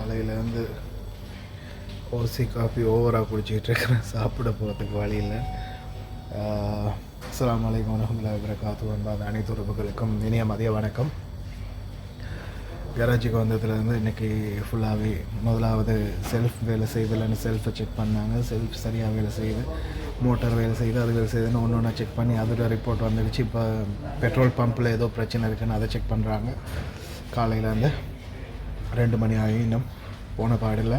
காலையிலேருந்து ஓசி காஃபி ஓவராக குடிச்சிக்கிட்டு இருக்கிறேன். சாப்பிட போகிறதுக்கு வழியில். அஸ்ஸலாமு அலைக்கும் வரஹ்மத்துல்லாஹி வபரகாத்துஹு. அன்பான அனைத்து உறவுகளுக்கும் இனிய மதிய வணக்கம். கராச்சிக்கு வந்ததுலேருந்து இன்றைக்கி ஃபுல்லாகவே முதலாவது செல்ஃப் வேலை செய்தில்லைன்னு செல்ஃபை செக் பண்ணாங்க. செல்ஃப் சரியாக வேலை செய்யுது, மோட்டார் வேலை செய்யுது, அது வேலை செய்யுதுன்னு ஒன்று ஒன்றா செக் பண்ணி அதோட ரிப்போர்ட் வந்துடுச்சு. இப்போ பெட்ரோல் பம்பில் ஏதோ பிரச்சனை இருக்குதுன்னு அதை செக் பண்ணுறாங்க. காலையிலேருந்து 2 மணி ஆகி இன்னும் போன பாடில்லை.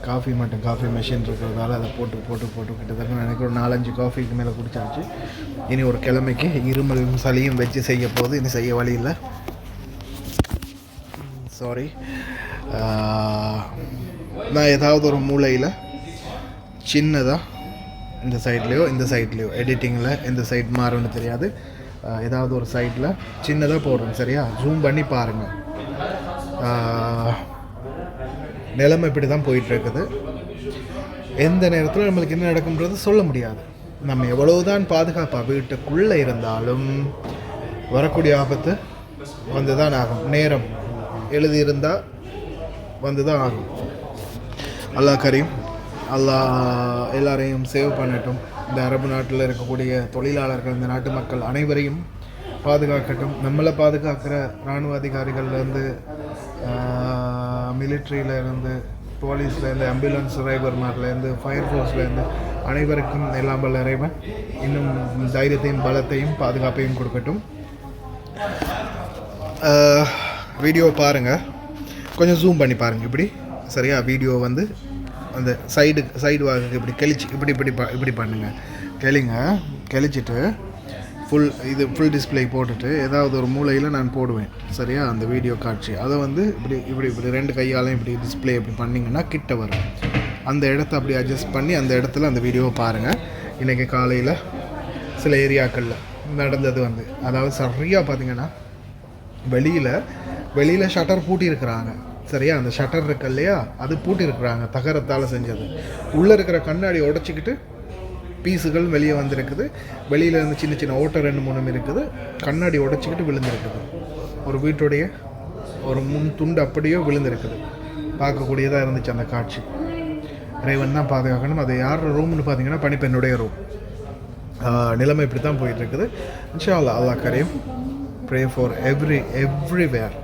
காஃபி மெஷின் இருக்கிறதால அதை போட்டு கிட்டத்தட்ட எனக்கு ஒரு 4-5 காஃபிக்கு மேலே குடிச்சாச்சு. இனி ஒரு கிழமைக்கு இருமலும் சளியும் வச்சு செய்ய போகுது. இனி செய்ய வழி இல்லை. சாரி. நான் ஏதாவது ஒரு மூலையில் சின்னதாக இந்த சைட்லேயோ எடிட்டிங்கில் எந்த சைட் மாறும்னு தெரியாது, ஏதாவது ஒரு சைட்டில் சின்னதாக போடுறேன். சரியா? ஜூம் பண்ணி பாருங்கள். நிலைமை இப்படி தான் போயிட்டுருக்குது. எந்த நேரத்தில் நம்மளுக்கு என்ன நடக்கும்ன்றது சொல்ல முடியாது. நம்ம எவ்வளவுதான் பாதுகாப்பாக வீட்டுக்குள்ளே இருந்தாலும் வரக்கூடிய ஆபத்து வந்து தான் ஆகும். நேரம் எழுதியிருந்தால் வந்து தான் ஆகும். அல்லாஹ் கரீம். அல்லாஹ் எல்லாரையும் சேவ் பண்ணட்டும். இந்த அரபு நாட்டில் இருக்கக்கூடிய தொழிலாளர்கள், இந்த நாட்டு மக்கள் அனைவரையும் பாதுகாக்கட்டும். நம்மளை பாதுகாக்கிற இராணுவ அதிகாரிகள்லேருந்து, மிலிட்ரியிலேருந்து, போலீஸ்லேருந்து, ஆம்புலன்ஸ் டிரைவர்மார்லேருந்து, ஃபயர் ஃபோர்ஸ்லேருந்து அனைவருக்கும் எல்லாம் வல்ல இறைவன் இன்னும் தைரியத்தையும் பலத்தையும் பாதுகாப்பையும் கொடுக்கட்டும். வீடியோ பாருங்கள், கொஞ்சம் ஜூம் பண்ணி பாருங்கள். இப்படி சரியா? வீடியோ வந்து அந்த சைடு வாங்க இப்படி கழிச்சு இப்படி பண்ணுங்கள். கழிச்சிட்டு ஃபுல் டிஸ்பிளே போட்டுட்டு ஏதாவது ஒரு மூலையில் நான் போடுவேன். சரியா? அந்த வீடியோ காட்சி அதை வந்து இப்படி 2 கையாலையும் இப்படி டிஸ்பிளே இப்படி பண்ணிங்கன்னா கிட்ட வரும். அந்த இடத்த அப்படி அட்ஜஸ்ட் பண்ணி அந்த இடத்துல அந்த வீடியோவை பாருங்கள். இன்றைக்கி காலையில் சில ஏரியாக்களில் நடந்தது வந்து, அதாவது சரியாக பார்த்திங்கன்னா வெளியில் ஷட்டர் பூட்டியிருக்கிறாங்க. சரியா? அந்த ஷட்டர் இருக்கு இல்லையா, அது பூட்டியிருக்கிறாங்க, தகரத்தால் செஞ்சது. உள்ளே இருக்கிற கண்ணாடி உடச்சிக்கிட்டு பீஸுகள் வெளியே வந்திருக்குது. வெளியில் இருந்து சின்ன ஓட்டை 2-3 இருக்குது. கண்ணாடி உடச்சிக்கிட்டு விழுந்திருக்குது. ஒரு வீட்டுடைய ஒரு முன் துண்டு அப்படியோ விழுந்திருக்குது. பார்க்கக்கூடியதாக இருந்துச்சு அந்த காட்சி. இறைவன் தான் பாதுகாக்கணும். அது யார் ரூம்னு பார்த்தீங்கன்னா பணிப்பெண்ணுடைய ரூம். நிலைமை இப்படி தான் போயிட்டுருக்குது. இன்ஷா அல்லாஹ். அல்லாஹ் கரீம். Pray for everywhere.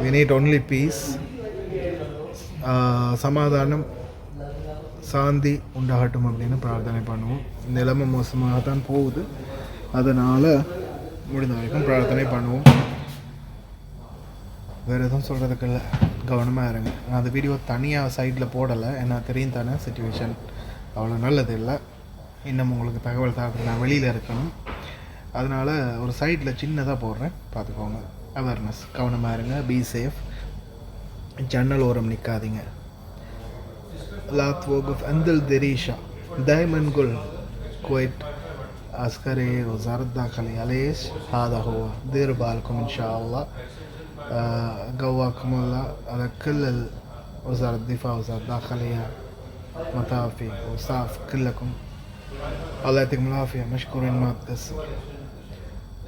We need only peace. சமாதானம், சாந்தி உண்டாகட்டும் அப்படின்னு பிரார்த்தனை பண்ணுவோம். நிலைமை மோசமாக தான் போகுது. அதனால் முடிந்த வரைக்கும் பிரார்த்தனை பண்ணுவோம். வேறு எதுவும் சொல்கிறதுக்கு இல்லை. கவனமாக இருங்க. நான் அந்த வீடியோ தனியாக சைடில் போடலை. ஏன்னா தெரியும் தானே, சிச்சுவேஷன் அவ்வளோ நல்லது இல்லை. இன்னும் உங்களுக்கு தகவல் தரத்துக்கு நான் வெளியில் இருக்கணும். அதனால் ஒரு சைடில் சின்னதாக போடுறேன், பார்த்துக்கோங்க. அவேர்னஸ். கவனமாக இருங்க. Be safe. ஜன்னல் ஓரம் நிற்காதீங்க. لا توقف عند الدريشة. دائما نقول كويت عسكري وزارة الداخلية. ليش؟ هذا هو. دير بالكم إن شاء الله. قواكم الله على كل وزارة الدفاع، وزارة الداخلية، مطافي وصاف، كلكم الله يعطيكم العافية. مشكورين. ما تقصر.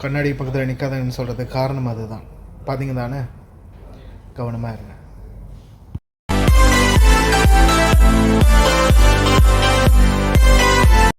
கண்ணாடி பக்கத்தில் நிற்காதன்னு சொல்கிறதுக்கு காரணம் அதுதான். பார்த்தீங்க தானே? கவனமாக இருங்க.